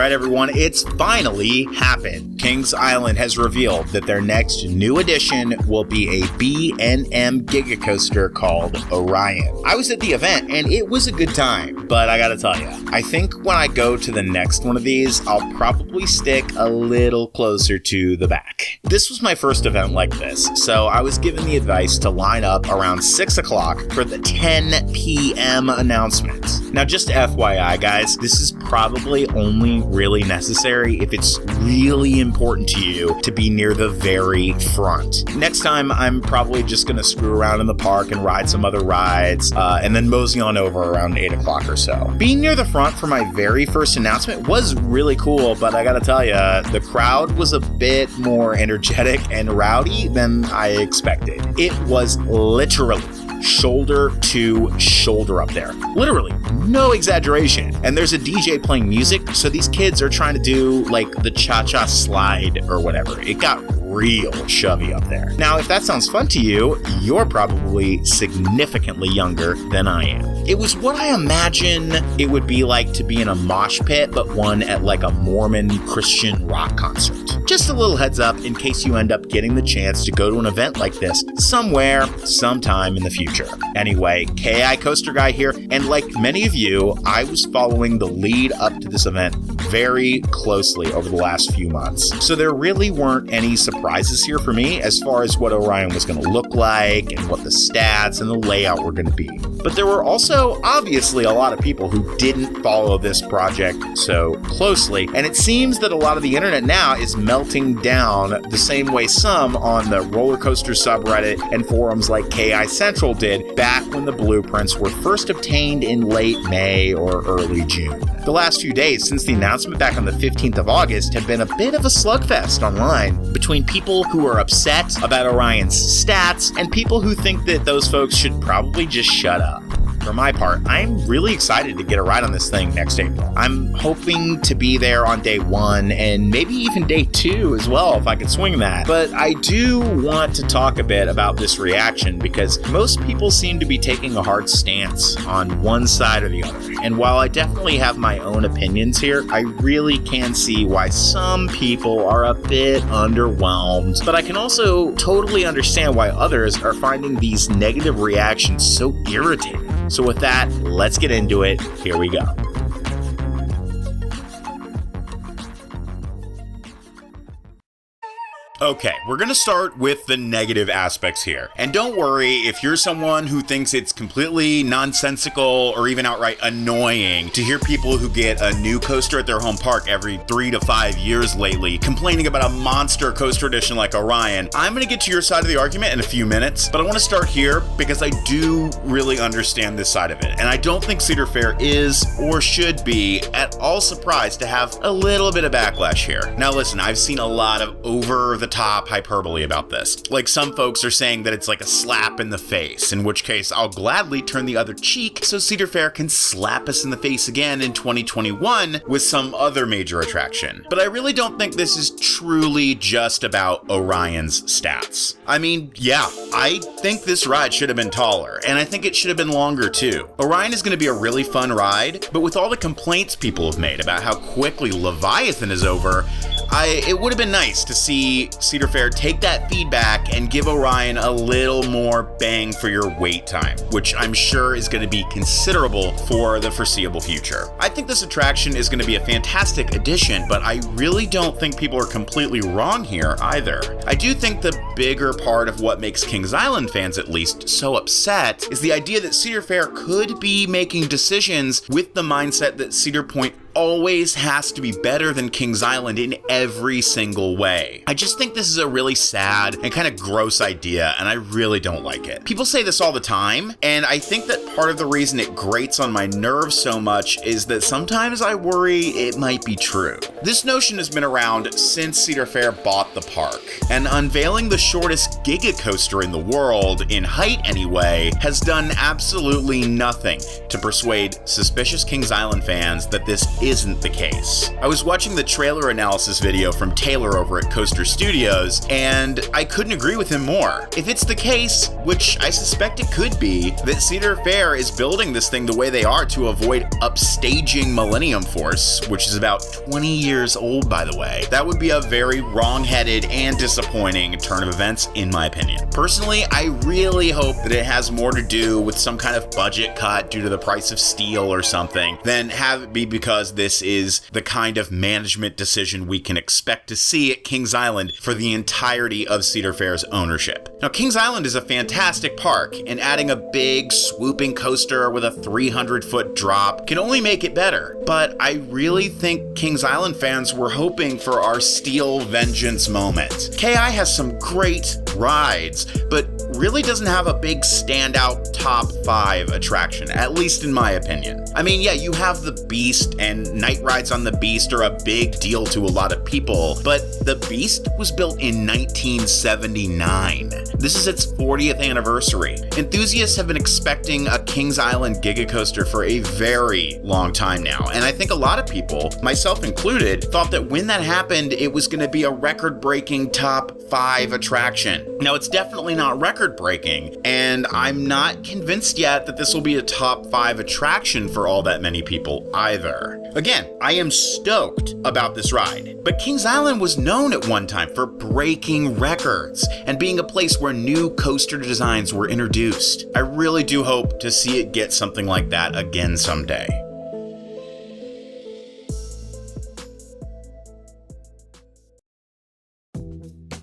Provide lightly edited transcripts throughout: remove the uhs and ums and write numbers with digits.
Alright everyone, it's finally happened. Kings Island has revealed that their next new addition will be a B&M Giga coaster called Orion. I was at the event and it was a good time, but I gotta tell you, I think when I go to the next one of these, I'll probably stick a little closer to the back. This was my first event like this, so I was given the advice to line up around 6 o'clock for the 10 p.m. announcement. Now just FYI guys, this is probably only really necessary if it's really important to you to be near the very front. Next time, I'm probably just gonna screw around in the park and ride some other rides, and then mosey on over around 8 o'clock or so. Being near the front for my very first announcement was really cool, but I gotta tell you, the crowd was a bit more energetic and rowdy than I expected. It was literally shoulder to shoulder up there. Literally, no exaggeration. And there's a DJ playing music, so these kids are trying to do like the cha-cha slide or whatever. It got real shovey up there. Now, if that sounds fun to you, you're probably significantly younger than I am. It was what I imagine it would be like to be in a mosh pit, but one at like a Mormon Christian rock concert. Just a little heads up in case you end up getting the chance to go to an event like this somewhere, sometime in the future. Anyway, KI Coaster Guy here, and like many of you, I was following the lead up to this event very closely over the last few months. So there really weren't any surprises here for me as far as what Orion was going to look like and what the stats and the layout were going to be. But there were also obviously a lot of people who didn't follow this project so closely, and it seems that a lot of the internet now is melting down the same way some on the roller coaster subreddit and forums like KI Central did back when the blueprints were first obtained in late May or early June. The last few days since the announcement back on the 15th of August have been a bit of a slugfest online between people who are upset about Orion's stats and people who think that those folks should probably just shut up. For my part, I'm really excited to get a ride on this thing next April. I'm hoping to be there on day 1 and maybe even day 2 as well if I can swing that. But I do want to talk a bit about this reaction because most people seem to be taking a hard stance on one side or the other. And while I definitely have my own opinions here, I really can see why some people are a bit underwhelmed. But I can also totally understand why others are finding these negative reactions so irritating. So with that, let's get into it. Here we go. Okay, we're gonna start with the negative aspects here. And don't worry if you're someone who thinks it's completely nonsensical or even outright annoying to hear people who get a new coaster at their home park every 3 to 5 years lately complaining about a monster coaster edition like Orion. I'm gonna get to your side of the argument in a few minutes, but I wanna start here because I do really understand this side of it. And I don't think Cedar Fair is or should be at all surprised to have a little bit of backlash here. Now listen, I've seen a lot of over-the-top hyperbole about this. Like some folks are saying that it's like a slap in the face, in which case I'll gladly turn the other cheek so Cedar Fair can slap us in the face again in 2021 with some other major attraction. But I really don't think this is truly just about Orion's stats. I mean, yeah, I think this ride should have been taller, and I think it should have been longer too. Orion is going to be a really fun ride, but with all the complaints people have made about how quickly Leviathan is over, it would have been nice to see Cedar Fair take that feedback and give Orion a little more bang for your wait time, which I'm sure is going to be considerable for the foreseeable future. I think this attraction is going to be a fantastic addition, but I really don't think people are completely wrong here either. I do think the bigger part of what makes Kings Island fans at least so upset is the idea that Cedar Fair could be making decisions with the mindset that Cedar Point always has to be better than Kings Island in every single way. I just think this is a really sad and kind of gross idea, and I really don't like it. People say this all the time, and I think that part of the reason it grates on my nerves so much is that sometimes I worry it might be true. This notion has been around since Cedar Fair bought the park, and unveiling the shortest Giga coaster in the world, in height anyway, has done absolutely nothing to persuade suspicious Kings Island fans that this isn't the case. I was watching the trailer analysis video from Taylor over at Coaster Studios, and I couldn't agree with him more. If it's the case, which I suspect it could be, that Cedar Fair is building this thing the way they are to avoid upstaging Millennium Force, which is about 20 years old, by the way, that would be a very wrong-headed and disappointing turn of events, in my opinion. Personally, I really hope that it has more to do with some kind of budget cut due to the price of steel or something than have it be because this is the kind of management decision we can expect to see at Kings Island for the entirety of Cedar Fair's ownership. Now, Kings Island is a fantastic park, and adding a big, swooping coaster with a 300-foot drop can only make it better. But I really think Kings Island fans were hoping for our Steel Vengeance moment. KI has some great rides, but really doesn't have a big standout top 5 attraction, at least in my opinion. I mean, yeah, you have the Beast, and night rides on the Beast are a big deal to a lot of people, but the Beast was built in 1979. This is its 40th anniversary. Enthusiasts have been expecting a Kings Island Giga coaster for a very long time now, and I think a lot of people, myself included, thought that when that happened, it was going to be a record-breaking top 5 attraction. Now, it's definitely not record-breaking, and I'm not convinced yet that this will be a top 5 attraction for all that many people either. Again, I am stoked about this ride, but Kings Island was known at one time for breaking records and being a place where new coaster designs were introduced. I really do hope to see it get something like that again someday.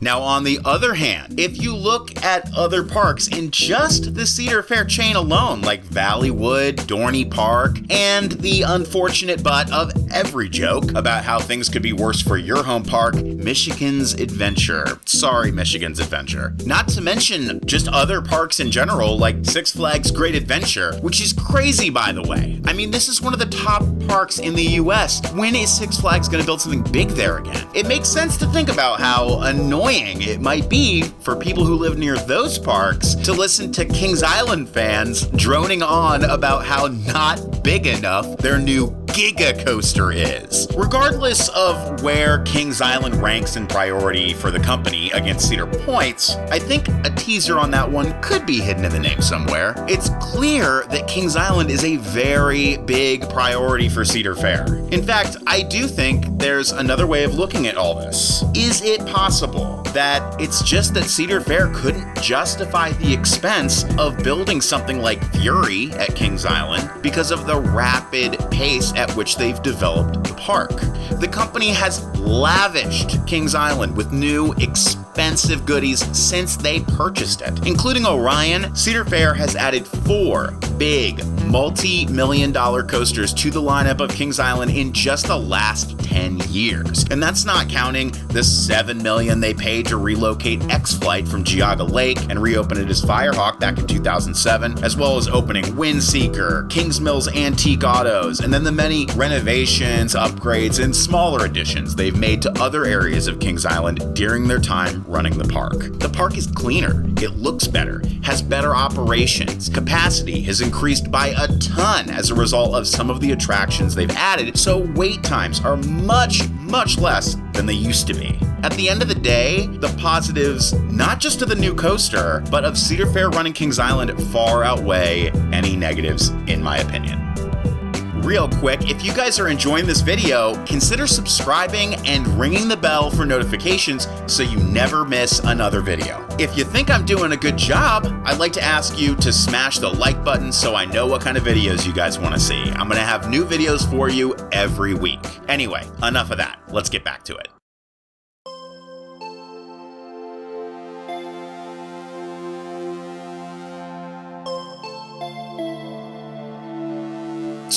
Now, on the other hand, if you look at other parks in just the Cedar Fair chain alone, like Valleywood, Dorney Park, and the unfortunate butt of every joke about how things could be worse for your home park, Michigan's Adventure. Sorry, Michigan's Adventure. Not to mention just other parks in general, like Six Flags Great Adventure, which is crazy, by the way. I mean, this is one of the top parks in the US. When is Six Flags gonna build something big there again? It makes sense to think about how annoying it might be for people who live near those parks to listen to Kings Island fans droning on about how not big enough their new Giga coaster is. Regardless of where Kings Island ranks in priority for the company against Cedar Point's, I think a teaser on that one could be hidden in the name somewhere. It's clear that Kings Island is a very big priority for Cedar Fair. In fact, I do think there's another way of looking at all this. Is it possible that it's just that Cedar Fair couldn't justify the expense of building something like Fury at Kings Island because of the rapid pace at which they've developed the park? The company has lavished Kings Island with new, expensive goodies since they purchased it. Including Orion, Cedar Fair has added 4 big, multi-million-dollar coasters to the lineup of Kings Island in just the last 10 years. And that's not counting the $7 million they paid to relocate X-Flight from Giga Lake and reopen it as Firehawk back in 2007, as well as opening Windseeker, Kings Mills Antique Autos, and then the many renovations, upgrades, and smaller additions they've made to other areas of Kings Island during their time running the park. The park is cleaner, it looks better, has better operations, capacity has increased by a ton as a result of some of the attractions they've added, so wait times are much less than they used to be. At the end of the day, the positives, not just to the new coaster, but of Cedar Fair running Kings Island far outweigh any negatives, in my opinion. Real quick, if you guys are enjoying this video, consider subscribing and ringing the bell for notifications so you never miss another video. If you think I'm doing a good job, I'd like to ask you to smash the like button so I know what kind of videos you guys want to see. I'm going to have new videos for you every week. Anyway, enough of that. Let's get back to it.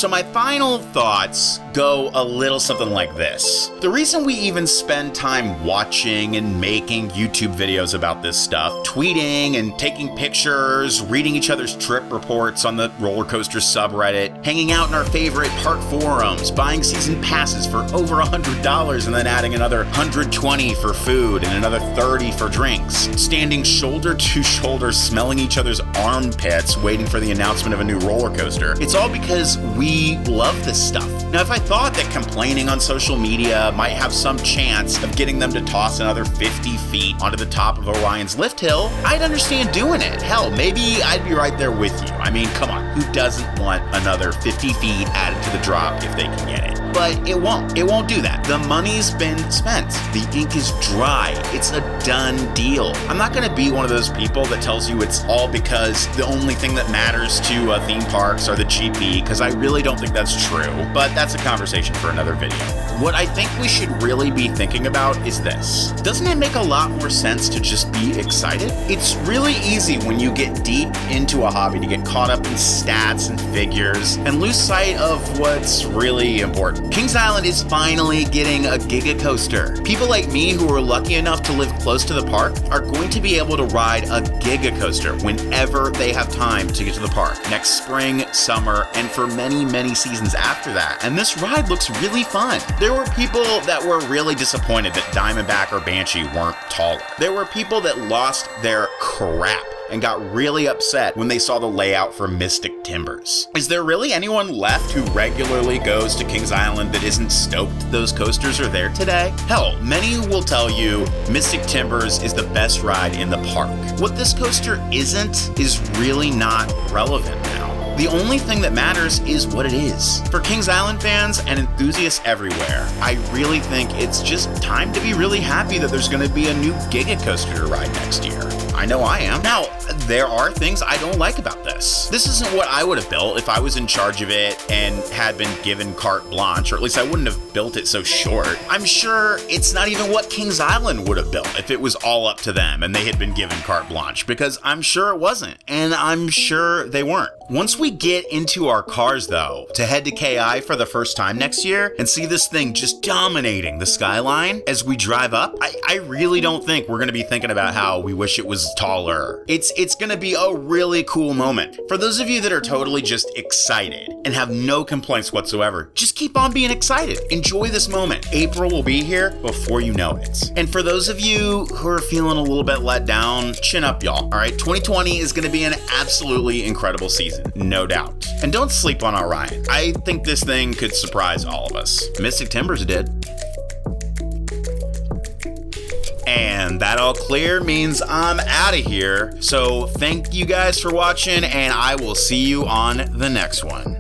So my final thoughts go a little something like this. The reason we even spend time watching and making YouTube videos about this stuff, tweeting and taking pictures, reading each other's trip reports on the roller coaster subreddit, hanging out in our favorite park forums, buying season passes for over $100 and then adding another $120 for food and another $30 for drinks, standing shoulder to shoulder smelling each other's armpits waiting for the announcement of a new roller coaster. It's all because we love this stuff. Now, if I thought that complaining on social media might have some chance of getting them to toss another 50 feet onto the top of Orion's lift hill, I'd understand doing it. Hell, maybe I'd be right there with you. I mean, come on, who doesn't want another 50 feet added to the drop if they can get it? But it won't. It won't do that. The money's been spent. The ink is dry. It's a done deal. I'm not going to be one of those people that tells you it's all because the only thing that matters to theme parks are the GP, because I really don't think that's true. But that's a conversation for another video. What I think we should really be thinking about is this. Doesn't it make a lot more sense to just be excited? It's really easy when you get deep into a hobby to get caught up in stats and figures and lose sight of what's really important. Kings Island is finally getting a Giga coaster. People like me who are lucky enough to live close to the park are going to be able to ride a Giga coaster whenever they have time to get to the park. Next spring, summer, and for many, many seasons after that. And this ride looks really fun. There were people that were really disappointed that Diamondback or Banshee weren't taller. There were people that lost their crap and got really upset when they saw the layout for Mystic Timbers. Is there really anyone left who regularly goes to Kings Island that isn't stoked those coasters are there today? Hell, many will tell you Mystic Timbers is the best ride in the park. What this coaster isn't is really not relevant now. The only thing that matters is what it is. For Kings Island fans and enthusiasts everywhere, I really think it's just time to be really happy that there's going to be a new Giga coaster to ride next year. I know I am. Now, there are things I don't like about this. This isn't what I would have built if I was in charge of it and had been given carte blanche, or at least I wouldn't have built it so short. I'm sure it's not even what Kings Island would have built if it was all up to them and they had been given carte blanche, because I'm sure it wasn't, and I'm sure they weren't. Once we get into our cars, though, to head to KI for the first time next year and see this thing just dominating the skyline as we drive up, I really don't think we're going to be thinking about how we wish it was taller. It's going to be a really cool moment. For those of you that are totally just excited and have no complaints whatsoever, just keep on being excited. Enjoy this moment. April will be here before you know it. And for those of you who are feeling a little bit let down, chin up, y'all. All right, 2020 is going to be an absolutely incredible season. No doubt. And don't sleep on Orion. I think this thing could surprise all of us. Mystic Timbers did. And that all clear means I'm out of here. So thank you guys for watching, and I will see you on the next one.